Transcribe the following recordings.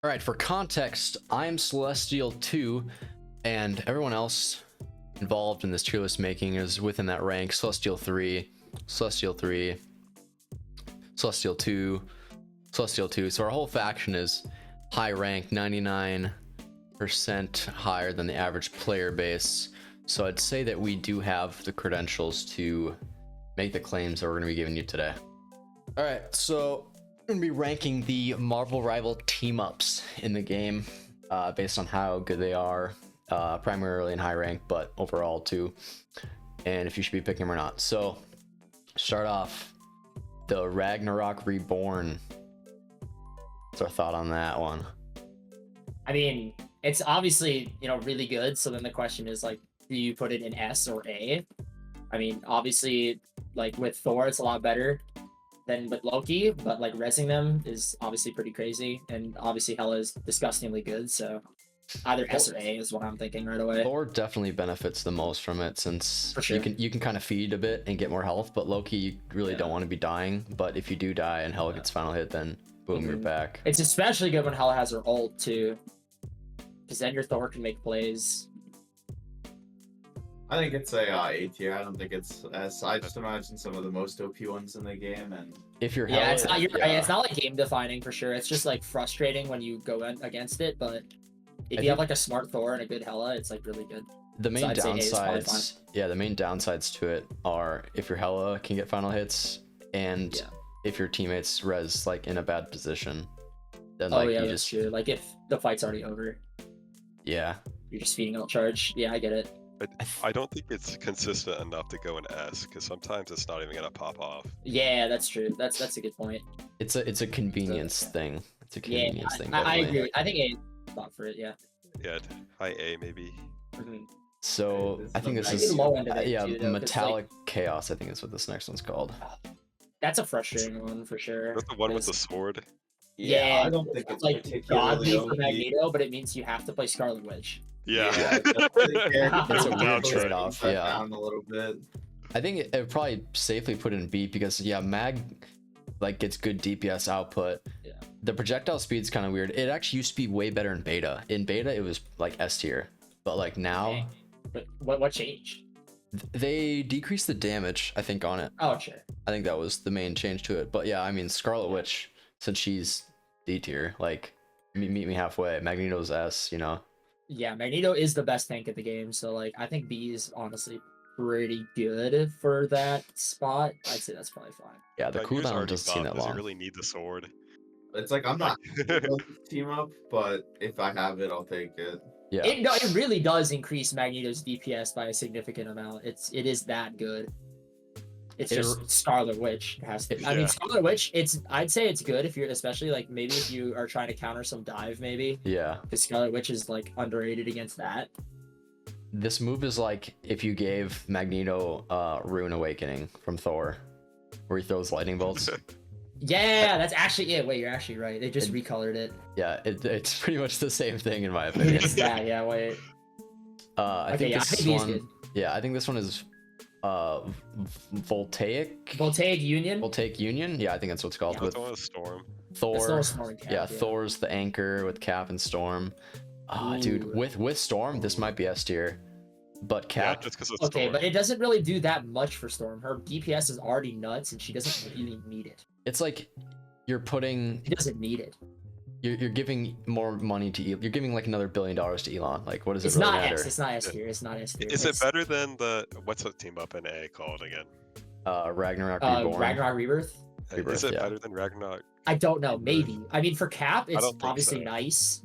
All right, for context, I'm Celestial 2, and everyone else involved in this tier list making is within that rank. Celestial 3, Celestial 3, Celestial 2, Celestial 2. So our whole faction is high rank, 99% higher than the average player base. So I'd say that we do have the credentials to make the claims that we're going to be giving you today. All right, so I'm going to be ranking the Marvel rival team-ups in the game based on how good they are, primarily in high rank, but overall too, and if you should be picking them or not. So start off, the Ragnarok Reborn. What's our thought on that one? I mean, it's obviously, really good. So then the question is, like, do you put it in S or A? I mean, obviously, like, with Thor, it's a lot better than with Loki, but, like, resing them is obviously pretty crazy. And obviously, Hela is disgustingly good. So either S or A is what I'm thinking right away. Thor definitely benefits the most from it, since For sure. you can kind of feed a bit and get more health, but Loki, you really don't want to be dying. But if you do die and Hela gets final hit, then boom, you're back. It's especially good when Hela has her ult, too. Because then your Thor can make plays. I think it's A tier. I don't think it's S. I just imagine some of the most OP ones in the game, and If you're Yeah, Hela, it's not it's not like game defining for sure. It's just like frustrating when you go against it, but if you have like a smart Thor and a good Hela, it's like really good. the main So I'd say A is probably downsides, the main downsides to it are if your Hela can get final hits, and Yeah. if your teammates res like in a bad position, then Oh like yeah, you that's just true. Like if the fight's already over, yeah. you're just feeding ult charge. Yeah, I get it. I don't think it's consistent enough to go in S, because sometimes it's not even gonna pop off. Yeah, that's true. That's a good point. It's a convenience thing. It's a Yeah, convenience thing. I Definitely. agree. I think A is thought for it. Yeah. Yeah, high A maybe. Mhm. So I think this I is think low end of it yeah, too, though, 'cause, metallic chaos. I think is what this next one's called. That's a frustrating one for sure. That's the one with the 'cause- sword. Yeah, I don't think it's like godly particularly for OP. Magneto, but it means you have to play Scarlet Witch. Yeah. It's a weird Downside. trade-off. That Yeah, down a little bit. I think it would probably safely put in B, because yeah, Mag like gets good DPS output. Yeah. The projectile speed's kind of weird. It actually used to be way better in beta. In beta, it was like S tier, but like now Dang. But what changed? they decreased the damage, I think, on it. Oh, sure. I think that was the main change to it. But yeah, I mean, Scarlet Witch, since she's D tier, like meet me halfway. Magneto's S, you know. Yeah, Magneto is the best tank in the game, so like I think B is honestly pretty good for that spot. I'd say that's probably fine. Yeah, the Magneto's cooldown already doesn't seem buffed. that Does long. he really need the sword? It's like I'm not team up, but if I have it, I'll take it. Yeah, It really does increase Magneto's DPS by a significant amount. It is that good. It's It just Scarlet Witch has to. I Yeah. mean, Scarlet Witch. I'd say it's good if you're, especially like maybe if you are trying to counter some dive, maybe yeah. because Scarlet Witch is like underrated against that. This move is like if you gave Magneto Rune Awakening from Thor, where he throws lightning bolts. Yeah, that's actually it. Wait, you're actually right. They just recolored it. Yeah, it's pretty much the same thing in my opinion. It's that. Yeah, wait. I Okay, think yeah, I this think B's one. good. Yeah, I think this one is Voltaic. Voltaic Union. Voltaic Union. Yeah, I think that's what it's called. Yeah. With That's the one with Storm. Thor. That's not a Storm and Cap, yeah, Thor's the anchor with Cap and Storm. Dude, Ooh. with Storm, this might be S tier, but Yeah, Cap. just because it's Okay, Storm. but it doesn't really do that much for Storm. Her DPS is already nuts, and she doesn't really need it. It's like you're putting. She doesn't need it. You're giving more money to You're giving like another $1 billion to Elon. Like, what does it It's really not matter? S. It's not S tier. It's not S tier. Is it It's, better than the what's the team up in A called again? Ragnarok Reborn. Ragnarok Rebirth? Rebirth, Is it yeah. better than Ragnarok? I don't know. Maybe. I mean, for Cap, it's don't think obviously so. nice.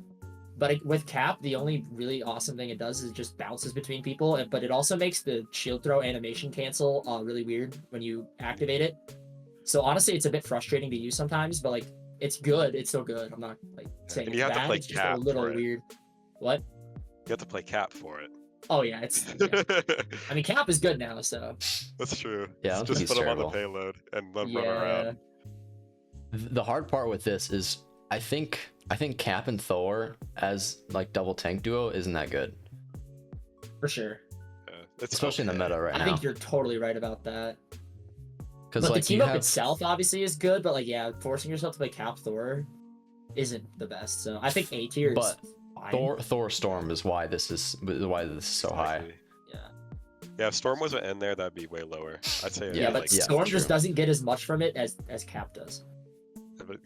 But with Cap, the only really awesome thing it does is just bounces between people. But it also makes the shield throw animation cancel really weird when you activate it. So honestly, it's a bit frustrating to use sometimes. But like, it's good. It's still good. I'm not like saying And it's you have to bad. play It's just a Cap little for it. weird. What? You have to play Cap for it. Oh yeah, it's. Yeah. I mean, Cap is good now, so. That's true. Yeah, I don't think Just he's put him on the terrible. payload and let him run Yeah. around. The hard part with this is I think Cap and Thor as like double tank duo isn't that good, For sure. Yeah, it's especially in the okay. meta right I now. think you're totally right about that. Because But like the team you up have itself obviously is good, but like yeah, forcing yourself to play Cap Thor isn't the best. So I think A tier is But fine. Thor Storm is why this is so high. Likely. Yeah. Yeah, if Storm wasn't in there, that'd be way lower. I'd say. Yeah, but like, yeah, Storm for just sure. doesn't get as much from it as Cap does.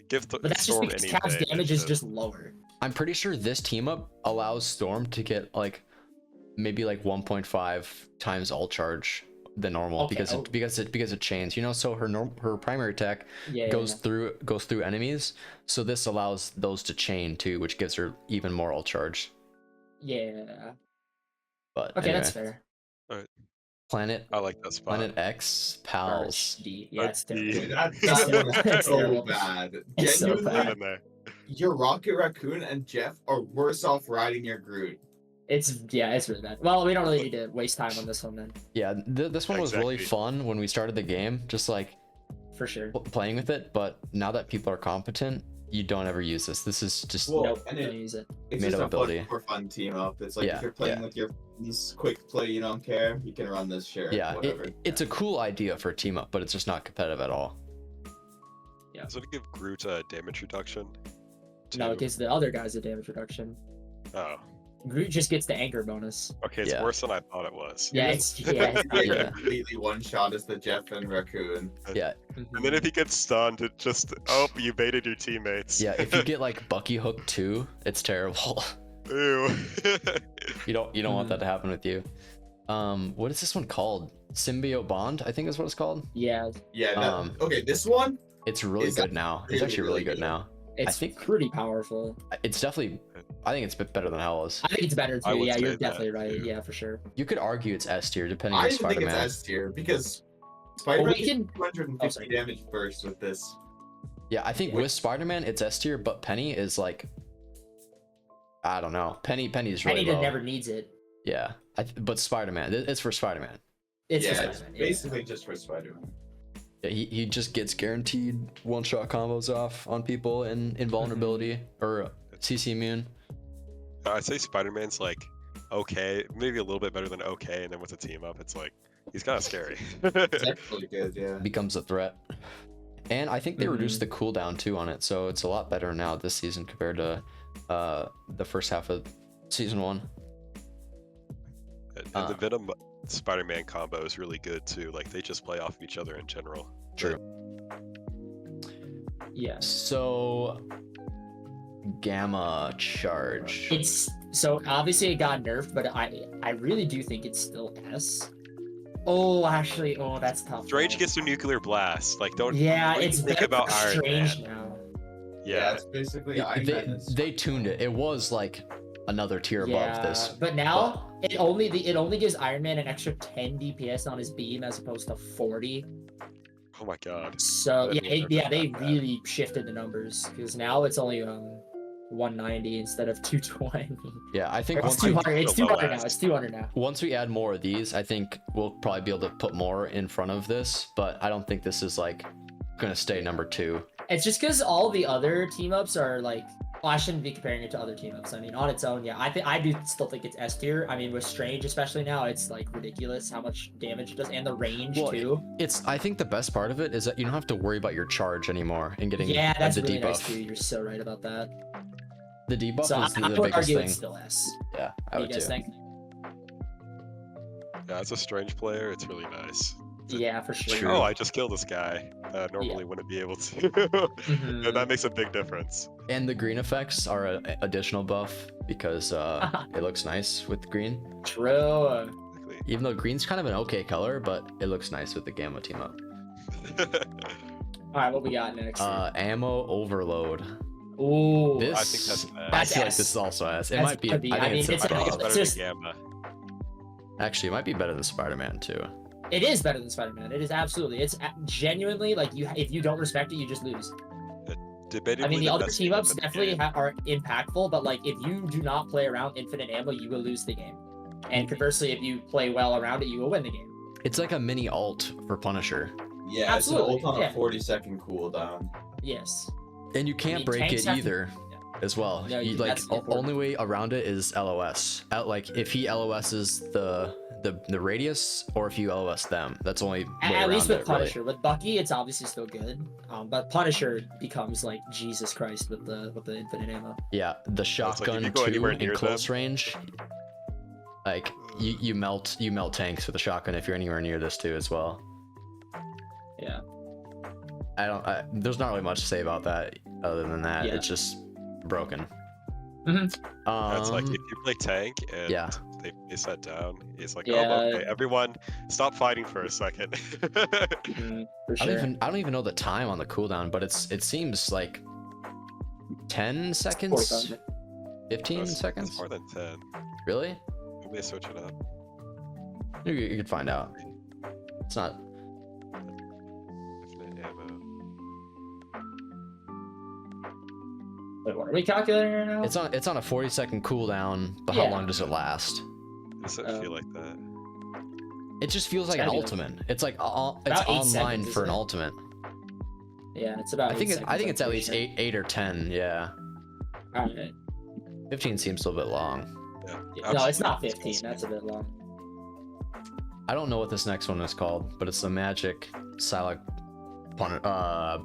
give But that's just Storm because anything. Cap's damage it's is just lower. I'm pretty sure this team up allows Storm to get like maybe like 1.5 times all charge than normal Okay, because it chains. You know, so her primary attack Yeah. goes through enemies. So this allows those to chain too, which gives her even more all charge. Yeah. But Okay, anyway, that's fair. Planet I like that spot. Planet X pals. D. Yeah, it's terrible. Dude, that's It's so terrible. bad. It's so Genuinely, bad. in there. your Rocket Raccoon and Jeff are worse off riding your Groot. It's really bad. Well, we don't really need to waste time on this one then, Yeah, this one was really Exactly. fun when we started the game, just like for sure. playing with it. But now that people are competent, you don't ever use this. This is just Well, Nope, and don't use it. It's Made just up a ability. fun team up. It's like Yeah, if you're playing yeah. with your friends, quick play, you don't care, you can run this share. yeah. Whatever. It's a cool idea for a team up, but it's just not competitive at all. Does it give Groot a damage reduction? No, it too? gives the other guys a damage reduction. Oh, Groot just gets the anger bonus. okay. It's Yeah. worse than I thought it was. Yeah, it's not Yeah. good. completely one shot as the Jeff and Raccoon. Yeah, And then if he gets stunned, it just you baited your teammates. yeah. If you get like Bucky Hook too, it's terrible. Ew. You don't want that to happen with you. What is this one called? Symbiote Bond, I think is what it's called. Yeah, Yeah. Okay, this one. It's really It's good now. It's really, actually really really good good. now. it's think- pretty powerful. It's definitely. I think it's a bit better than Howl's. I think it's better I too. would Yeah, say you're that, definitely right. too. Yeah, for sure. You could argue it's S tier depending I on even think Spider-Man. it's S tier because Spider-Man we can- 250 oh, sorry. damage burst with this. Yeah, I think Yeah. with Spider-Man it's S tier, but Penny is like, I don't know. Penny's really Penny low. never needs it. Yeah, but Spider-Man, it's for Spider-Man. It's yeah, for it's Spider-Man, yeah. basically just for Spider-Man. Yeah, he just gets guaranteed one-shot combos off on people in invulnerability or CC immune. I'd say Spider-Man's like okay, maybe a little bit better than okay, and then with a team up, it's like he's kind of scary. It's actually good, yeah. Becomes a threat. And I think they reduced the cooldown too on it, so it's a lot better now this season compared to the first half of season 1. And the Venom Spider-Man combo is really good too. Like they just play off of each other in general. True. Yes. So Gamma Charge. It's so obviously it got nerfed, but I really do think it's still S. Oh, actually, that's tough. Strange though. gets a nuclear blast. Like don't. Yeah, what do you it's think better about for Iron Strange Man? now. Yeah. it's basically Iron Man is- They tuned it. It was like another tier above this. But now it only gives Iron Man an extra 10 DPS on his beam as opposed to 40. Oh my god. So I yeah, didn't even know they about that. really shifted the numbers because now it's only 190 instead of 220. Yeah, I think It's once we, 200. It's the 200 now. last. It's 200 now. once we add more of these, I think we'll probably be able to put more in front of this, but I don't think this is like gonna stay number 2. It's just because all the other team ups are like. Well, I shouldn't be comparing it to other team ups. I mean, on its own, yeah, I do still think it's S tier. I mean, with Strange, especially now, it's like ridiculous how much damage it does and the range Well, too. I think the best part of it is that you don't have to worry about your charge anymore and getting Yeah, that's the really debuff. nice too. You're so right about that. The debuff So is I the would biggest argue thing. it's still S. Yeah, I What do would you guys too. think? Yeah, as a Strange player, it's really nice. Yeah, for sure. True. Oh, I just killed this guy. Normally wouldn't be able to. Mhm. And that makes a big difference. And the green effects are an additional buff because it looks nice with green. True. Exactly. Even though green's kind of an okay color, but it looks nice with the Gamma team up. All right, what we got next? Ammo overload. Ooh, This I think that's I That's feel like S. this is also S. It That's might be. gotta be. I I think mean, it's, it's I think it's It's better just- than Gamma. actually it might be better than Spider-Man too. it is better than Spider-Man. It is absolutely. It's genuinely like if you don't respect it, you just lose. Debatably I mean, the other best team team ups in the definitely game. are impactful, but like if you do not play around infinite ammo, you will lose the game. And conversely, if you play well around it, you will win the game. It's like a mini alt for Punisher, Yeah, Absolutely, it's an ult on yeah. a 40-second cooldown. Yes. and you can't mean, break tanks it have to- either. as well. Yeah, You, like that's important. only way around it is LOS. Like if he LOS's the radius, or if you LOS them, that's the only way At around least with it. Punisher. With Bucky, it's obviously still good. But Punisher becomes like Jesus Christ with the infinite ammo. Yeah, the like, if shotgun you go too anywhere in near close them- range. Like you melt tanks with a shotgun if you're anywhere near this too as well. Yeah. There's not really much to say about that other than that. Yeah. It's just broken. Mhm. That's like if you play tank and yeah. they set down, it's like, Yeah. oh, okay, everyone, stop fighting for a second. For sure. I don't even know the time on the cooldown, but it seems like 10 seconds, 45. 15 It's seconds. more than 10. Really? Maybe they switch it up. You could find out. It's not. Infinite ammo. Wait, what are we calculating right now? It's on a 40-second cooldown, but how Yeah. long does it last? Does it feel like that? It just feels like an gotta be ultimate. It's like it's About 8 online seconds, for an isn't it? ultimate. Yeah, it's about. I think 8 I think seconds, it's at I'm least pretty eight or 10. Yeah, sure. Alright. 15 seems a little bit long. Yeah, No, it's not absolutely. 15. That's a bit long. I don't know what this next one is called, but it's the Magic Psylocke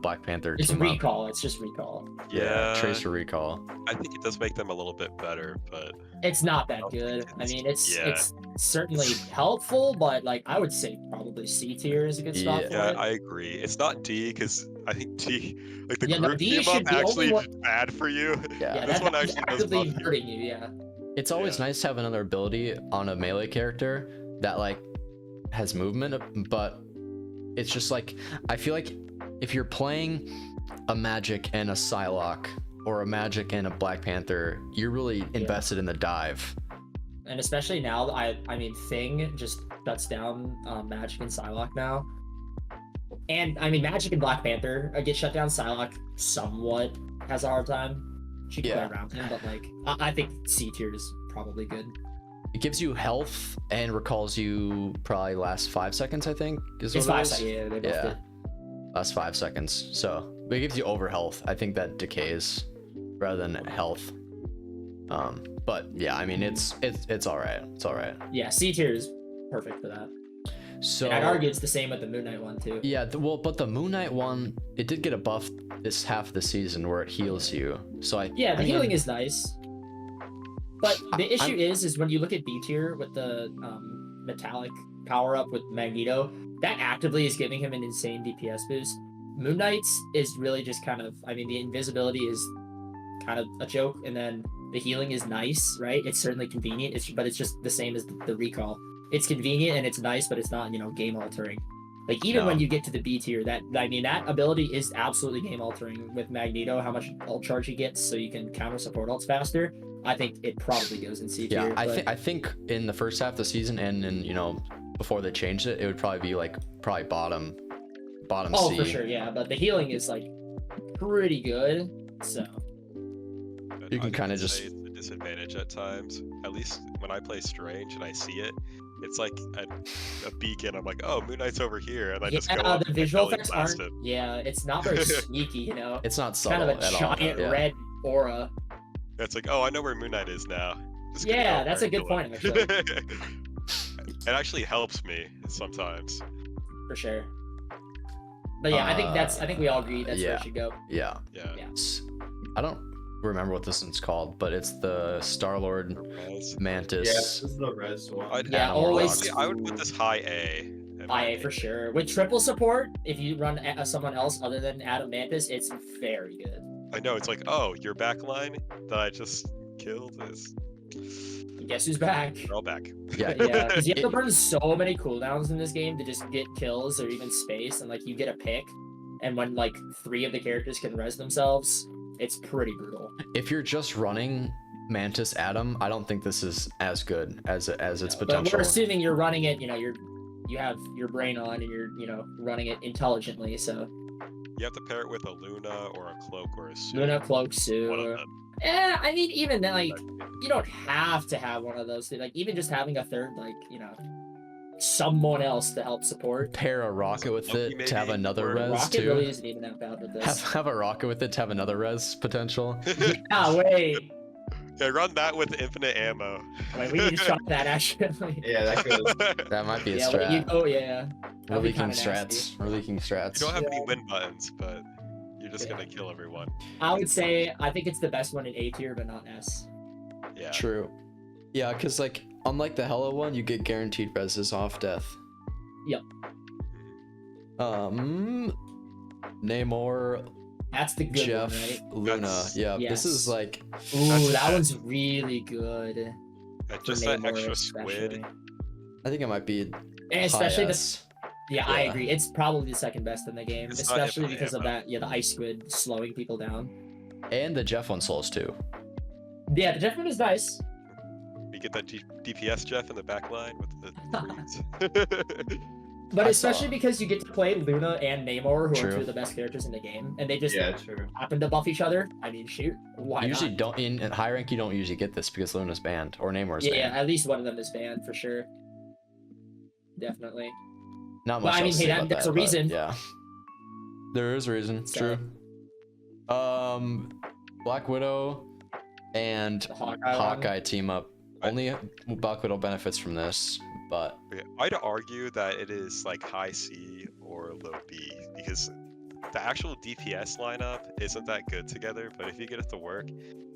Black Panther It's team up. recall. It's just recall. Yeah, Tracer Recall. I think it does make them a little bit better, but It's not that don't think good. I it's- mean, it's yeah. it's certainly helpful, but like I would say probably C tier is a good spot Yeah. for yeah, it. I agree. It's not D because I think D, like the Yeah, no, group D team should up be only actually one- is bad for you. Yeah. Yeah, this that, one that's actually does actively buff you. hurting you. Yeah. It's always Yeah. nice to have another ability on a melee character that like has movement, but it's just like I feel like if you're playing a Magic and a Psylocke or a Magic and a Black Panther, you're really invested in the dive. And especially now, I mean, Thing just shuts down Magic and Psylocke now. And I mean, Magic and Black Panther get shut down. Psylocke somewhat has a hard time. She can Yeah. play around him, but like I think C tier is probably good. It gives you health and recalls you probably last 5 seconds, I think. Is It's what it 5 is. seconds. Yeah, they both Yeah. did. Last 5 seconds. So but it gives you over health. I think that decays rather than health. But yeah, I mean it's all right. It's all right. Yeah, C tier is perfect for that. So And I'd argue it's the same with the Moon Knight one too. yeah, but the Moon Knight one, it did get a buff this half of the season where it heals you. So Yeah, the I mean, healing is nice. But the I'm- issue is when you look at B tier with the metallic power up with Magneto, that actively is giving him an insane DPS boost. Moon Knight's is really just kind of, I mean, the invisibility is kind of a joke, and then the healing is nice, right? It's certainly convenient, but it's just the same as the recall. It's convenient and it's nice, but it's not, game altering. Like even No. when you get to the B tier, that ability is absolutely game altering with Magneto. How much ult charge he gets, so you can counter support ults faster. I think it probably goes in C tier. yeah, but- I think in the first half of the season and in before they changed it, it would probably be like bottom Oh, C. for sure, yeah. But the healing is like pretty good. So But You can I'd kinda say just- it's a disadvantage at times. At least when I play Strange and I see it, it's like a beacon. I'm like, oh, Moon Knight's over here, and I just go up the and visual belly effects blast aren't. him. Yeah, it's not very sneaky. It's not It's subtle kind of a at all. giant Yeah. red aura. It's like, oh, I know where Moon Knight is now. Just gonna go Yeah, up that's there a and good kill point, him. It actually helps me sometimes. For sure. But yeah, I think we all agree that's where yeah. it should go. Yeah. Yeah. Yeah. I don't remember what this one's called, but it's the Star-Lord Res. Yeah, Mantis. this is the res one. Yeah, Animal always- Rock. Honestly, I would put this high A. in my IA for opinion. sure. With triple support, if you run someone else other than Adam Mantis, it's very good. I know, it's like, oh, your back line that I just killed is. Guess who's back? They're all back. Yeah. Yeah, because you have to burn so many cooldowns in this game to just get kills or even space, and like you get a pick, and when like 3 of the characters can res themselves, it's pretty brutal. If you're just running Mantis Adam, I don't think this is as good as its No, but potential. we're assuming you're running it, you have your brain on and you're running it intelligently. So You have to pair it with a Luna or a Cloak or a Suit. Luna, Cloak, One of Sue. them. I mean, even then, like you don't have to have one of those. Like even just having a third, like someone else to help support. Pair a rocket with Loki it to have maybe, another or- res Rocket too. really isn't even that bad with this. Have a rocket with it to have another res potential. Ah, wait. Yeah, run that with infinite ammo. Wait, we need to try that actually. Yeah, that goes. That might be a Yeah, strat. you, oh yeah. We're That'd be leaking kinda nasty. strats. We're leaking You strats. don't have Yeah. any win buttons, but you're just Yeah. gonna kill everyone. I would say I think it's the best one in A tier, but not S. Yeah. True. Yeah, because like unlike the Hello one, you get guaranteed reses off death. Namor, That's the good Jeff, one, right? Luna. That's- Yeah, this Yes. is like Ooh, That's that bad. one's really good. And for just that Namor extra squid. especially. I think it might be And especially high the S. yeah, I Yeah. agree. It's probably the second best in the game, It's not especially infinite because of ammo. that. Yeah, the ice squid slowing people down. And the Jeff one slows too. Yeah, the Jeff one is nice. You get that DPS Jeff in the back line with the threes. But I especially saw- because you get to play Luna and Namor, who True. are two of the best characters in the game, and they just Yeah, true. happen to buff each other. I mean, shoot, why You usually not? don't in high rank. You don't usually get this because Luna's banned or Namor's Yeah, banned. at least one of them is banned for sure. Definitely. Not Well, much. I mean, else to hey, say that- about there's that, a but reason. Yeah. There is a reason. So- True. Black Widow and The Hawkeye. one. Hawkeye team up. Only Black Widow benefits from this, but Yeah, I'd argue that it is like high C or low B because the actual DPS lineup isn't that good together, but if you get it to work,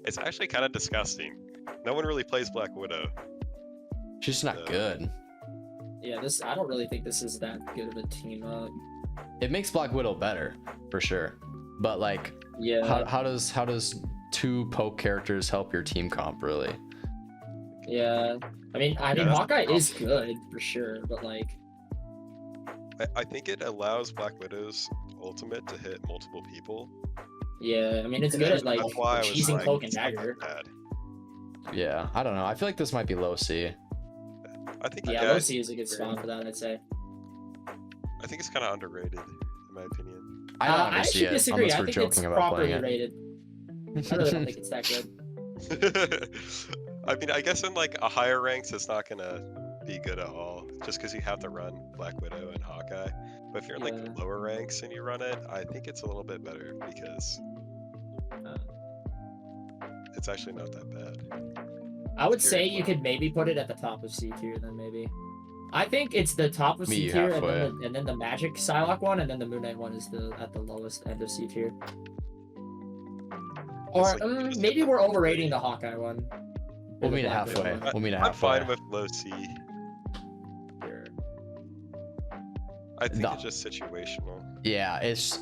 it's actually kind of disgusting. No one really plays Black Widow. she's not good. Yeah, this I don't really think this is that good of a team up. It makes Black Widow better for sure, but like, Yeah, how does two poke characters help your team comp really? yeah. I mean, that's the Hawkeye is problem. good for sure, but like, I think it allows Black Widow's ultimate to hit multiple people. yeah. I mean, it's good at like That's why I was cheesing like, cloak and it's not dagger. that bad. Yeah, I don't know. I feel like this might be low C. I think Yeah, yeah, low C is a good spot for that. I'd say. I think it's kind of underrated in my opinion. I don't I ever see actually it disagree. unless I we're think it's joking about properly playing it. rated. I really don't think it's that good. I mean, I guess in like a higher ranks, it's not gonna be good at all, just because you have to run Black Widow and Hawkeye. But if you're in Yeah. like lower ranks and you run it, I think it's a little bit better because Uh, it's actually not that bad. I would It's say very you low. could maybe put it at the top of C tier then maybe. I think it's the top of Meet C you tier halfway. and then the Magic Psylocke one and then the Moon Knight one is the at the lowest end of C tier. Or like, just maybe hit we're the overrating the Hawkeye one. We'll Or the meet Black Widow halfway. one. We'll meet I'm halfway. fine with low C. Sure. I think No. it's just situational. Yeah, it's.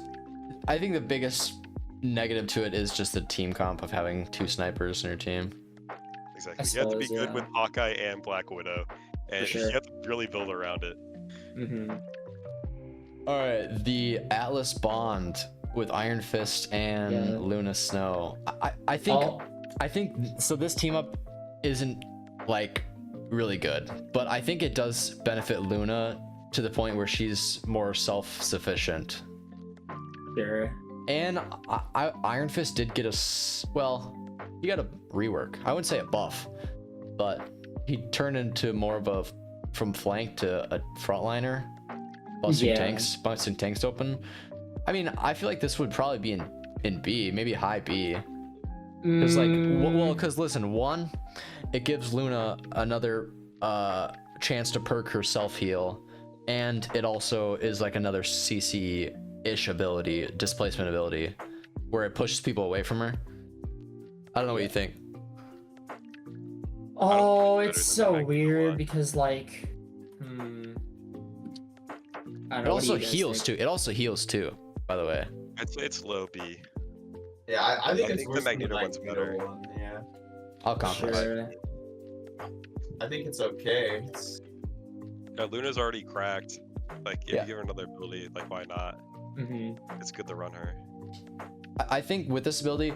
I think the biggest negative to it is just the team comp of having two snipers in your team. Exactly. I You have to be suppose, good yeah. with Hawkeye and Black Widow, and sure. you have to really build around it. Mm-hmm. All right, the Atlas Bond with Iron Fist and Yeah. Luna Snow. I think Oh, I think so. This team up isn't like really good, but I think it does benefit Luna to the point where she's more self-sufficient. sure. And Iron Fist did get well, he got a rework. I wouldn't say a buff, but he turned into more of a from flank to a frontliner, busting tanks open. I mean, I feel like this would probably be in B, maybe high B. Because like, because listen, one, it gives Luna another chance to perk her self heal, and it also is like another CC-ish ability, displacement ability, where it pushes people away from her. I don't know what you think. Oh, better it's than the so Magneto weird one. because like, I don't It know. What also do you guys heals think? too. It also heals too, by the way. I'd say it's low B. Yeah, I think I it's think the worse than Magneto one's Magneto better. one. Yeah, I'll compromise. Sure. I think it's okay. It's, Yeah, Luna's already cracked. Like, if Yeah. you give her another ability, like, why not? hmm It's good to run her. I think with this ability,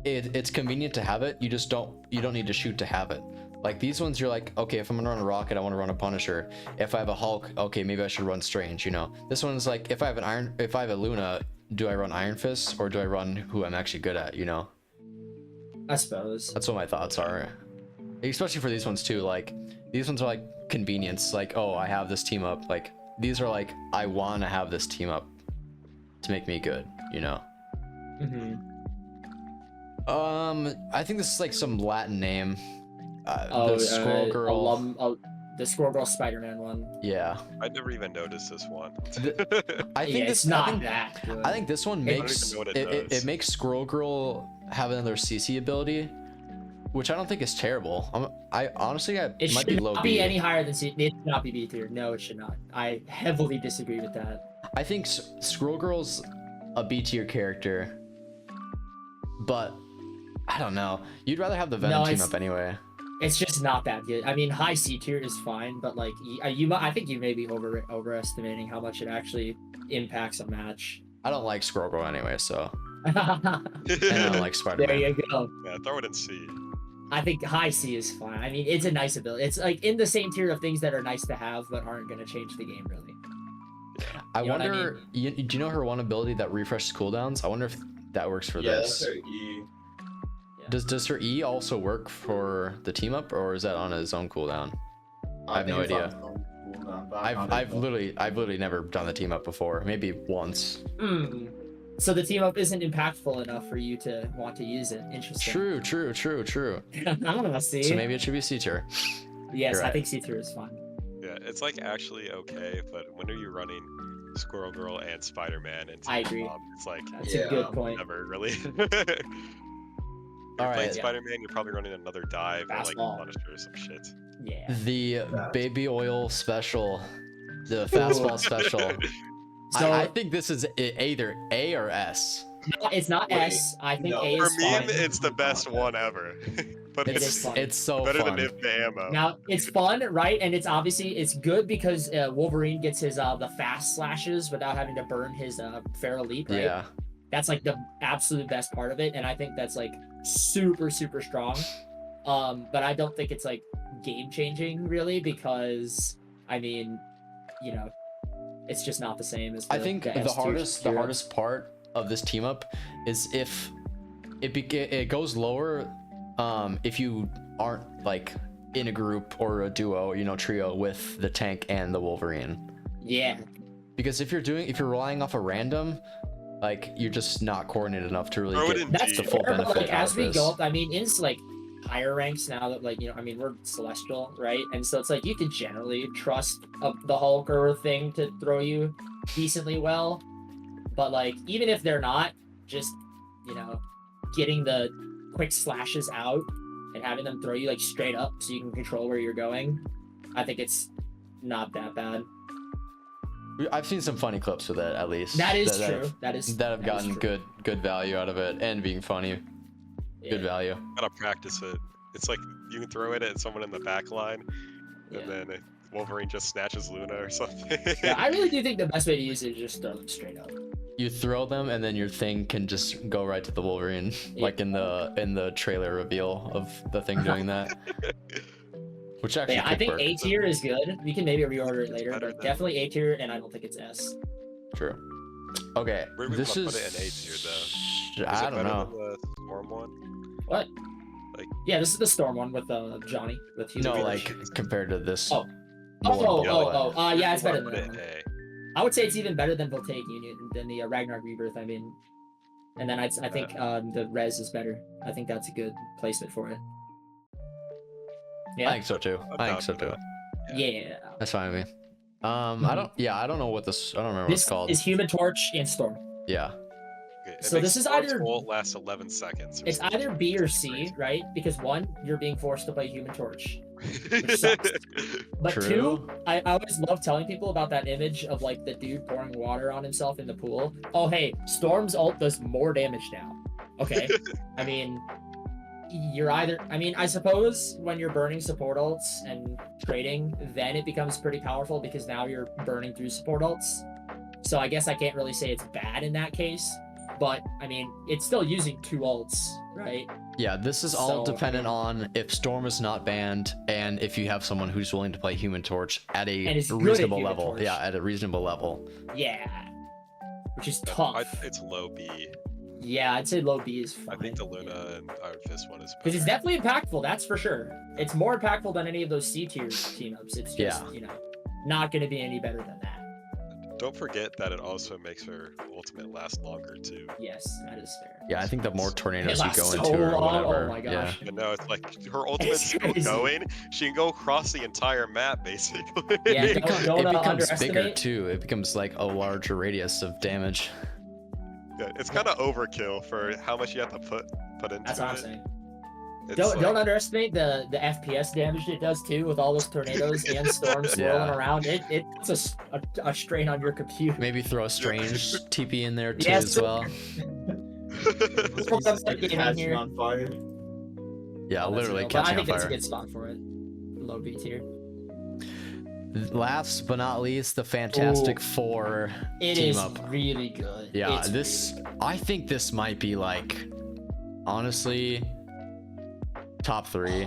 it's convenient to have it. You don't need to shoot to have it. Like these ones, you're like, okay, if I'm gonna run a rocket, I want to run a Punisher. If I have a Hulk, okay, maybe I should run Strange. You know, this one's like, if I have a Luna, do I run Iron Fist or do I run who I'm actually good at? You know, I suppose. that's what my thoughts are. Especially for these ones too. Like these ones are like convenience. Like, oh, I have this team up. Like, these are like, I want to have this team up to make me good, you know? Mhm. I think this is like some Latin name. Oh, The Squirrel Girl. The Squirrel Girl Spider-Man one. Yeah. I never even noticed this one. I think Yeah, this it's not I think, that good. I think this one don't makes even know what it does. makes Squirrel Girl have another CC ability, which I don't think is terrible. I honestly It might should be low not B. be any higher than C. It should not be B tier. No, it should not. I heavily disagree with that. I think Squirrel Girl's a B tier character, but I don't know. You'd rather have the Venom No, team it's- up anyway. It's just not that good. I mean, high C tier is fine, but like I think you may be overestimating how much it actually impacts a match. I don't like Squirrel Girl anyway, so and I don't like there Spider-Man. you go. Yeah, throw it in C. I think high C is fine. I mean, it's a nice ability. It's like in the same tier of things that are nice to have, but aren't going to change the game really. I You know what I wonder. Do you know her one ability that refreshes cooldowns? I wonder if that works for Yeah, this. that's her E. Does her E also work for the team up, or is that on his own cooldown? I have no think it's on idea. its own cooldown, but I'm not I've sure. literally never done the team up before. Maybe once. Hmm. So the team up isn't impactful enough for you to want to use it. Interesting. True. I'm gonna see. So maybe it should be C tier. Yes, you're I right. think C tier is fine. Yeah, it's like actually okay, but when are you running Squirrel Girl and Spider-Man and I agree. It's like That's Yeah. a good point. never really. All You're playing right. Spider-Man, you're probably running another dive or like Fastball. Punisher or some shit. Yeah. The baby oil special, the fastball special. So I think this is either A or S. it's not Wait, S. I think no. A For is me, fine. it's the best one ever. But It is it's fun. It's so better fun. than Infinite Ammo. Now it's fun, right? And it's obviously it's good because Wolverine gets his the fast slashes without having to burn his feral leap, right? Yeah. That's like the absolute best part of it, and I think that's like super strong. But I don't think it's like game changing really because I mean, you know, it's just not the same as. I think the S tier tier. hardest part of this team up is if it goes lower if you aren't like in a group or a duo, you know, trio with the tank and the Wolverine. Yeah, Because if you're relying off a random, like you're just not coordinated enough to really Throw it get in that's the G. full fair, but, benefit like, out as of we this. go up, I mean, it's like higher ranks now that like, you know, I mean, we're celestial, right? And so it's like you can generally trust the Hulk or thing to throw you decently well, but like even if they're not, just, you know, getting the quick slashes out and having them throw you like straight up so you can control where you're going, I think it's not that bad. I've seen some funny clips with it, at least. That is that true. have- That is that have that is gotten true. good value out of it and being funny. Good Yeah. value. Gotta practice it. It's like you can throw it at someone in the back line, Yeah. and then Wolverine just snatches Luna or something. Yeah, I really do think the best way to use it is just throw them straight up. You throw them and then your thing can just go right to the Wolverine, Yeah. like in the trailer reveal of the thing doing that. Which But actually yeah, I could think work. A tier is good. We can maybe reorder it later, Better but than- definitely A tier, and I don't think it's S. True. Okay, Where do we this wanna is. put it in A tier, Is I it don't better know. than the Storm one? What? Like- Yeah, this is the Storm one with Johnny with Human No, Torch. like compared to this. Oh. one Oh, below it. yeah, it's better Put than it that in one. A. I would say it's even better than Voltaic Union than the Ragnarok Rebirth. I mean, and then I think the Res is better. I think that's a good placement for it. I Yeah. think so too. I'm I down think so for too. that. Yeah. That's fine with me. I don't. Yeah, I don't know what this. I don't remember what This it's called. is Human Torch and Storm. Yeah. Okay, it So makes this is Storm's either- ult last 11 seconds. or It's something. either B or C, right? Because one, you're being forced to play Human Torch. which sucks. But True. two, I always love telling people about that image of like the dude pouring water on himself in the pool. Oh hey, Storm's ult does more damage now. Okay. I mean, you're either I suppose when you're burning support ults and trading, then it becomes pretty powerful because now you're burning through support ults. So I guess I can't really say it's bad in that case. But I mean, it's still using two ults, right? Yeah, this is all So, dependent on if Storm is not banned and if you have someone who's willing to play Human Torch at And a is good at reasonable Human level. Torch. Yeah, at a reasonable level. Yeah. Which is tough. It's low B. Yeah, I'd say low B is I fine. think the Luna and Iron Fist one is Because it's better. definitely impactful, that's for sure. It's more impactful than any of those C tier team ups. It's just, you know, not going to be any better than that. Don't forget that it also makes her ultimate last longer too. Yes, that is fair. Yeah, I think the more It tornadoes you lasts go so into or long. whatever. Oh my gosh. But no, it's like her ultimate's still crazy. going. She can go across the entire map basically. Yeah, It, don't it becomes underestimate. bigger too. It becomes like a larger radius of damage. Yeah, it's kind of overkill for how much you have to put into That's what I'm it. saying. It's Don't like- underestimate the FPS damage it does too, with all those tornadoes and storms swirling Yeah. around. It puts a strain on your computer. Maybe throw a strange TP in there too Yes, as well. Put that game in Catching here. on fire. Yeah, That's literally real, but I catching on think that's a fire. good spot for it. Low B tier. Last but not least, the Fantastic Four It team is up. really good. Yeah, It's this I think this might be like honestly top 3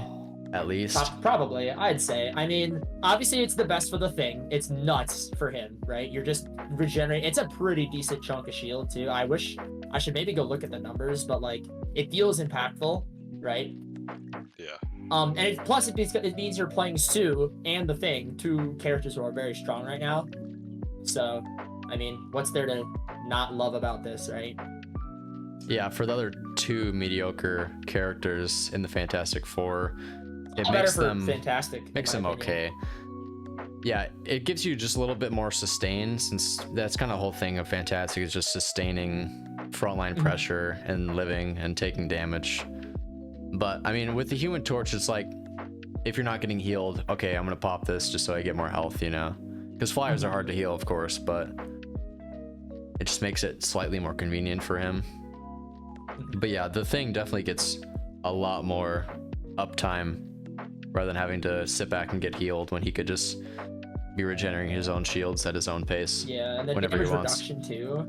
at least. Probably, I'd say. I mean, obviously it's the best for the thing. It's nuts for him, right? You're just regenerating. It's a pretty decent chunk of shield too. I wish I should maybe go look at the numbers, but like it feels impactful, right? yeah. And plus it means you're playing Sue and the Thing, two characters who are very strong right now. So, I mean, what's there to not love about this, right? Yeah, for the other 2 mediocre characters in the Fantastic Four, it All makes better for them fantastic. makes in them my opinion. okay. Yeah, it gives you just a little bit more sustain, since that's kind of the whole thing of Fantastic is just sustaining frontline pressure and living and taking damage. But I mean, with the Human Torch, it's like if you're not getting healed, okay, I'm gonna pop this just so I get more health, you know? Because flyers are hard to heal, of course, but it just makes it slightly more convenient for him. But yeah, the Thing definitely gets a lot more uptime rather than having to sit back and get healed when he could just be regenerating his own shields at his own pace. Yeah, and then whenever he damage wants. reduction too.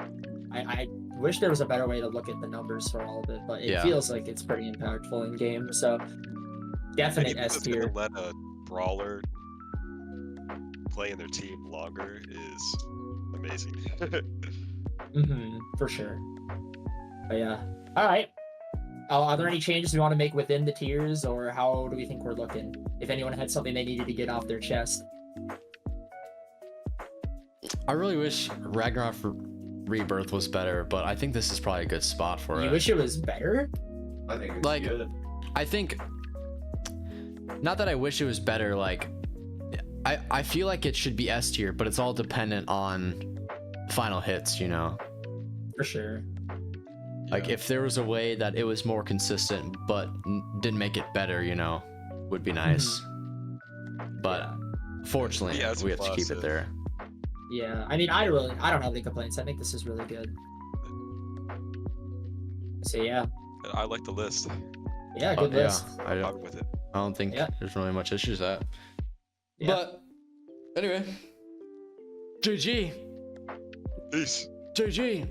I wish there was a better way to look at the numbers for all of it, but it Yeah. feels like it's pretty impactful in game. So definite Anything S that's tier. gonna let a brawler play in their team longer is amazing. For sure. But yeah. All right. Are there any changes we want to make within the tiers, or how do we think we're looking? If anyone had something they needed to get off their chest. I really wish Ragnarok Rebirth was better, but I think this is probably a good spot for You it. wish it was better? I think it's Like- good. I think, not that I wish it was better, like, I feel like it should be S tier, but it's all dependent on final hits, you know? For sure. Like, if there was a way that it was more consistent, but didn't make it better, you know, would be nice. But fortunately, Yeah, it's we have to keep it plus, there. Yeah. I mean, I don't have any complaints. I think this is really good. So yeah. I like the list. Yeah, good Yeah, list. I I'm don't, with it. I don't think Yeah. there's really much issues with that. Yeah. But anyway, GG. Peace. GG.